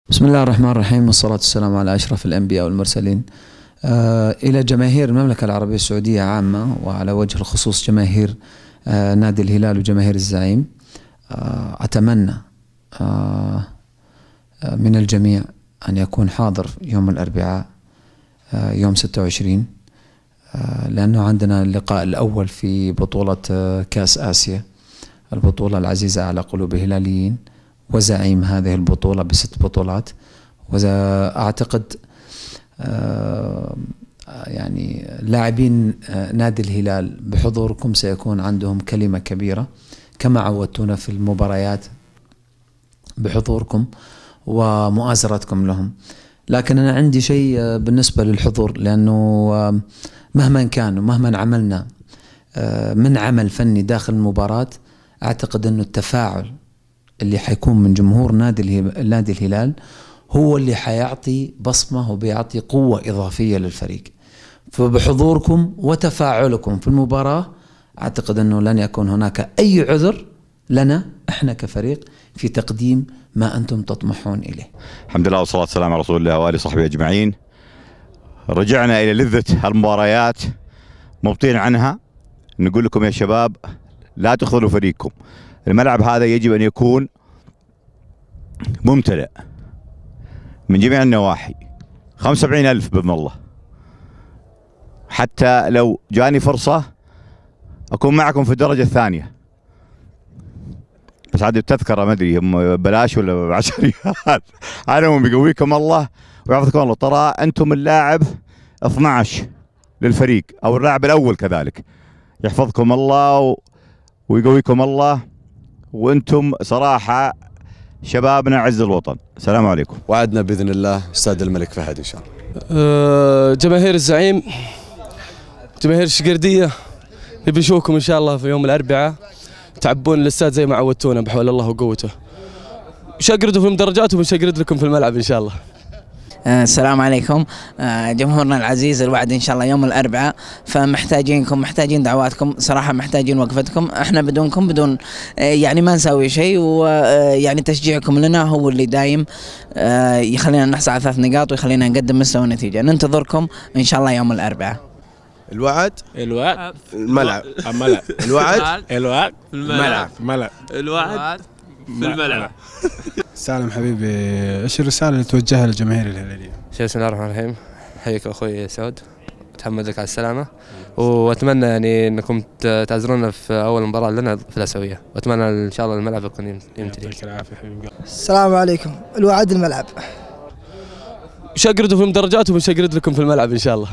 بسم الله الرحمن الرحيم، والصلاة والسلام على أشرف الأنبياء والمرسلين. إلى جماهير المملكة العربية السعودية عامة، وعلى وجه الخصوص جماهير نادي الهلال وجماهير الزعيم، أتمنى من الجميع أن يكون حاضر يوم الأربعاء يوم 26، لأنه عندنا اللقاء الأول في بطولة كأس آسيا، البطولة العزيزة على قلوب الهلاليين وزعيم هذه البطولة ب6 بطولات. وأعتقد يعني لاعبين نادي الهلال بحضوركم سيكون عندهم كلمة كبيرة، كما عودتونا في المباريات بحضوركم ومؤازرتكم لهم. لكن أنا عندي شيء بالنسبة للحضور، لأنه مهما كان ومهما عملنا من عمل فني داخل المباراة، أعتقد أنه التفاعل اللي حيكون من جمهور نادي الهلال هو اللي حيعطي بصمة وبيعطي قوة إضافية للفريق. فبحضوركم وتفاعلكم في المباراة أعتقد أنه لن يكون هناك أي عذر لنا إحنا كفريق في تقديم ما أنتم تطمحون إليه. الحمد لله والصلاة والسلام على رسول الله وآله وصحبه أجمعين. رجعنا إلى لذة المباريات، مبطين عنها. نقول لكم يا شباب لا تخذلوا فريقكم. الملعب هذا يجب أن يكون ممتلئ من جميع النواحي، 75,000 بإذن الله. حتى لو جاني فرصة أكون معكم في الدرجة الثانية، بس عاد التذكرة ما أدري بلاش ولا ب10 ريال. أنا بيقويكم الله ويحفظكم الله. ترى أنتم اللاعب 12 للفريق، أو اللاعب الأول كذلك. يحفظكم الله ويقويكم الله، وانتم صراحه شبابنا عز الوطن. السلام عليكم. وعدنا باذن الله استاد الملك فهد ان شاء الله. جماهير الزعيم، جماهير الشقرديه، نبي نشوفكم ان شاء الله في يوم الاربعاء، تعبون الاستاد زي ما عودتونا بحول الله وقوته. شقردوا في المدرجات وبنشقرد لكم في الملعب ان شاء الله. السلام عليكم جمهورنا العزيز، الوعد ان شاء الله يوم الاربعاء، فمحتاجينكم، محتاجين دعواتكم صراحه، محتاجين وقفتكم. احنا بدونكم بدون يعني ما نسوي شيء، ويعني تشجيعكم لنا هو اللي دايم يخلينا نحصل على 3 نقاط ويخلينا نقدم مستوى نتيجه. ننتظركم ان شاء الله يوم الاربعاء. الوعد في الملعب. الوعد في الملعب. الوعد في الملعب. سالم حبيبي، ايش الرساله اللي توجهها للجماهير الهلاليه؟ بسم الله الرحمن الرحيم، حيك اخوي سعود، اتحمد لك على السلامه، واتمنى يعني انكم تعذرونا في اول مباراه لنا في الاسيويه، واتمنى ان شاء الله الملعب يكون يمتلئ. يعطيك العافيه حبيبي. السلام عليكم. الوعد الملعب. شقردوا في المدرجات وبنشقرد لكم في الملعب ان شاء الله.